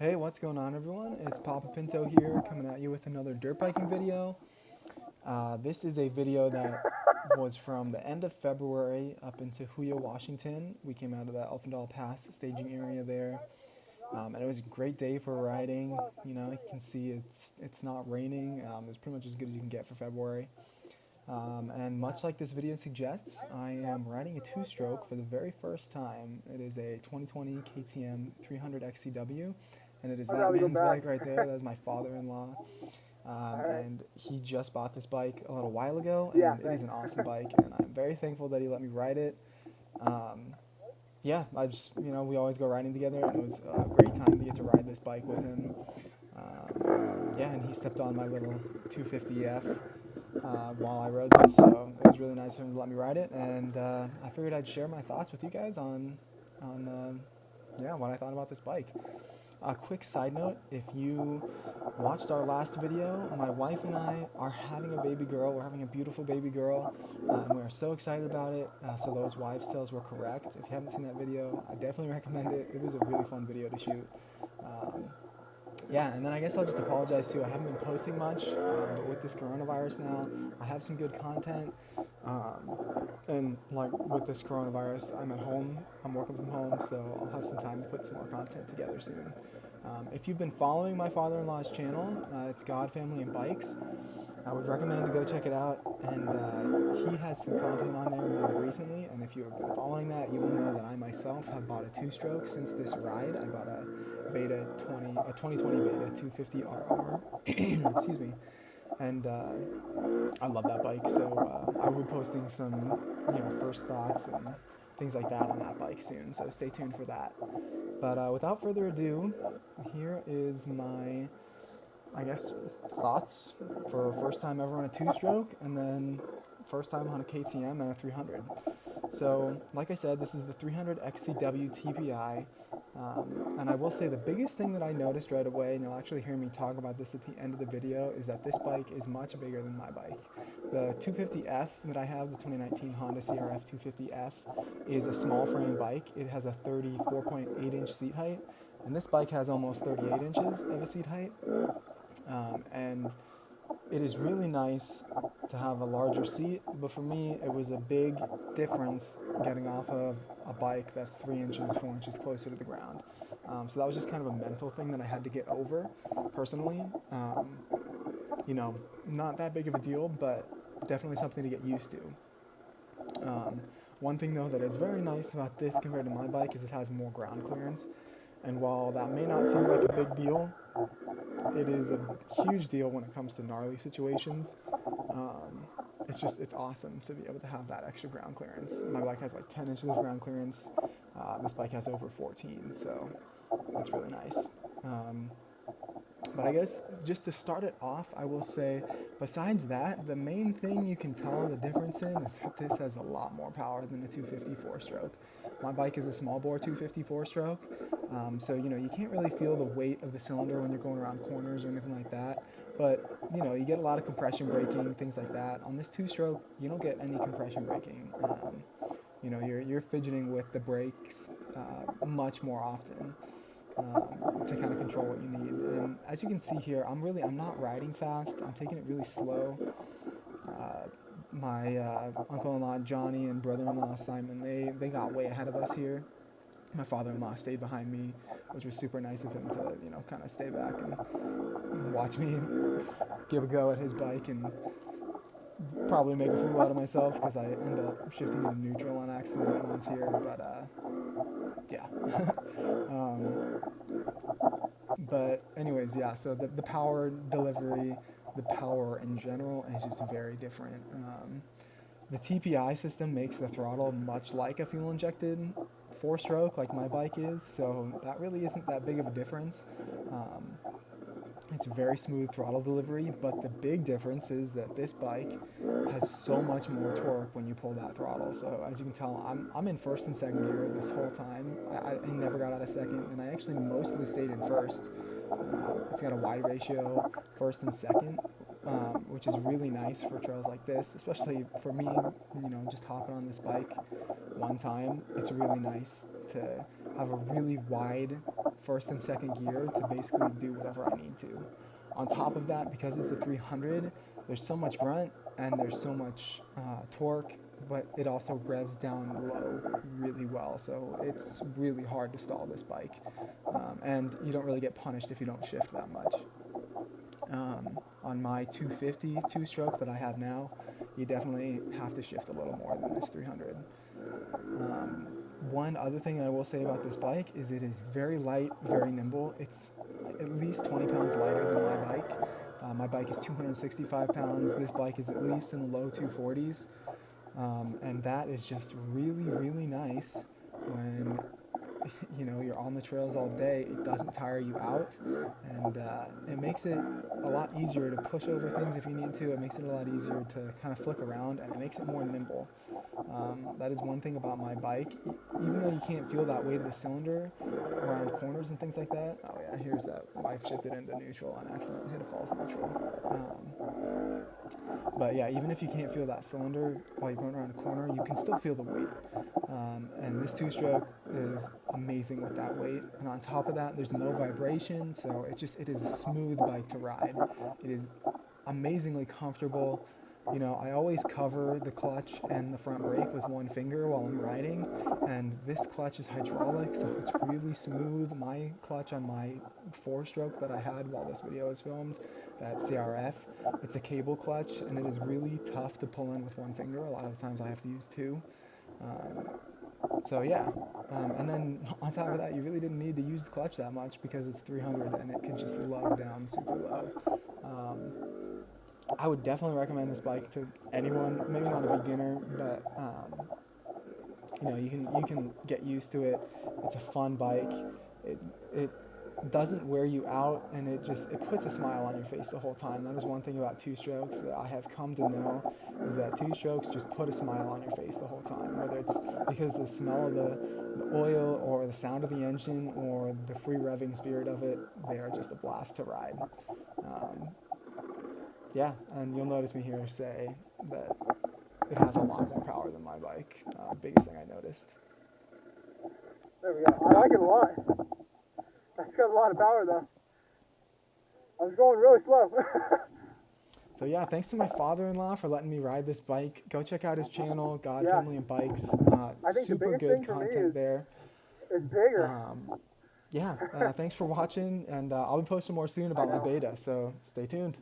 Hey, what's going on, everyone? It's Papa Pinto here, coming at you with another dirt biking video. This is a video that was from the end of February up in Tahuya, Washington. We came out of the Elfindale Pass staging area there, and it was a great day for riding. You can see it's not raining. It's pretty much as good as you can get for February. And much like this video suggests, I am riding a two-stroke for the very first time. It is a 2020 KTM 300 XCW, and it is that man's bike right there. That is my father-in-law, and he just bought this bike a little while ago, and it is an awesome bike, and I'm very thankful that he let me ride it. Yeah, we always go riding together, and it was a great time to get to ride this bike with him. Yeah, and he stepped on my little 250F while I rode this, so it was really nice of him to let me ride it, and I figured I'd share my thoughts with you guys on what I thought about this bike. A quick side note, if you watched our last video, my wife and I are having a baby girl. We're having a beautiful baby girl, and we are so excited about it. So those wives' tales were correct. If you haven't seen that video, I definitely recommend it. It was a really fun video to shoot. Yeah, and then I guess I'll just apologize too. I haven't been posting much, but with this coronavirus now, I have some good content. And like with this coronavirus, I'm at home, I'm working from home, so I'll have some time to put some more content together soon. If you've been following my father-in-law's channel, it's God, Family, and Bikes. I would recommend to go check it out, and he has some content on there more recently, and if you have been following that, you will know that I myself have bought a two-stroke since this ride. I bought a 2020 Beta 250RR, excuse me, and I love that bike, so I will be posting some, first thoughts and things like that on that bike soon, so stay tuned for that. But without further ado, here is my thoughts for first time ever on a two-stroke, and then first time on a KTM and a 300. So, like I said, this is the 300 XCW TPI, and I will say the biggest thing that I noticed right away, and you'll actually hear me talk about this at the end of the video, is that this bike is much bigger than my bike. The 250F that I have, the 2019 Honda CRF 250F, is a small frame bike. It has a 34.8-inch seat height, and this bike has almost 38 inches of a seat height. And it is really nice to have a larger seat, but for me it was a big difference getting off of a bike that's 3 inches, 4 inches closer to the ground. So that was just kind of a mental thing that I had to get over personally. Not that big of a deal, but definitely something to get used to. One thing though that is very nice about this compared to my bike is it has more ground clearance, and while that may not seem like a big deal, it is a huge deal when it comes to gnarly situations. It's awesome to be able to have that extra ground clearance. My bike has like 10 inches of ground clearance. This bike has over 14, so it's really nice. But I guess just to start it off, I will say, besides that, the main thing you can tell the difference in is that this has a lot more power than the 254-stroke. My bike is a small bore 254-stroke, so you can't really feel the weight of the cylinder when you're going around corners or anything like that. But you get a lot of compression braking, things like that. On this two-stroke, you don't get any compression braking. You're fidgeting with the brakes much more often. To kind of control what you need. And as you can see here, I'm not riding fast. I'm taking it really slow. My uncle-in-law Johnny and brother-in-law Simon, they got way ahead of us here. My father-in-law stayed behind me, which was super nice of him to kind of stay back and watch me give a go at his bike and probably make a fool out of myself because I end up shifting into neutral on accident once here, but yeah. But anyways, yeah, so the power delivery, the power in general is just very different. The TPI system makes the throttle much like a fuel-injected four-stroke like my bike is, so that really isn't that big of a difference. It's very smooth throttle delivery, but the big difference is that this bike has so much more torque when you pull that throttle. So as you can tell, I'm in first and second gear this whole time. I never got out of second, and I actually mostly stayed in first. It's got a wide ratio, first and second, which is really nice for trails like this, especially for me, just hopping on this bike one time. It's really nice to have a really wide first and second gear to basically do whatever I need to. On top of that, because it's a 300, there's so much grunt and there's so much torque, but it also revs down low really well, so it's really hard to stall this bike. And you don't really get punished if you don't shift that much. On my 250 two-stroke that I have now, you definitely have to shift a little more than this 300. One other thing I will say about this bike is it is very light, very nimble. It's at least 20 pounds lighter than my bike. My bike is 265 pounds. This bike is at least in the low 240s. And that is just really, really nice when you're on the trails all day. It doesn't tire you out, and it makes it a lot easier to push over things if you need to. It makes it a lot easier to kind of flick around, and it makes it more nimble. That is one thing about my bike. Even though you can't feel that weight of the cylinder around corners and things like that. Oh yeah, here's that. I've shifted into neutral on accident and hit a false neutral. But yeah, even if you can't feel that cylinder while you're going around a corner, you can still feel the weight. And this two-stroke is amazing with that weight. And on top of that, there's no vibration, so it is a smooth bike to ride. It is amazingly comfortable. I always cover the clutch and the front brake with one finger while I'm riding, and this clutch is hydraulic, so it's really smooth. My clutch on my 4-stroke that I had while this video was filmed, that CRF, it's a cable clutch, and it is really tough to pull in with one finger. A lot of the times I have to use two. So yeah, and then on top of that, you really didn't need to use the clutch that much because it's 300 and it can just lug down super low. I would definitely recommend this bike to anyone, maybe not a beginner, but you can get used to it. It's a fun bike. It doesn't wear you out, and it puts a smile on your face the whole time. That is one thing about two-strokes that I have come to know, is that two-strokes just put a smile on your face the whole time, whether it's because of the smell of the oil or the sound of the engine or the free revving spirit of it. They are just a blast to ride. Yeah, and you'll notice me here say that it has a lot more power than my bike. Biggest thing I noticed. There we go. I like it a lot. It's got a lot of power though. I was going really slow. So yeah, thanks to my father-in-law for letting me ride this bike. Go check out his channel, God, Yeah. Family, and Bikes. I think Super the biggest good thing for me content there. It's bigger. Yeah, thanks for watching, and I'll be posting more soon about my beta, so stay tuned.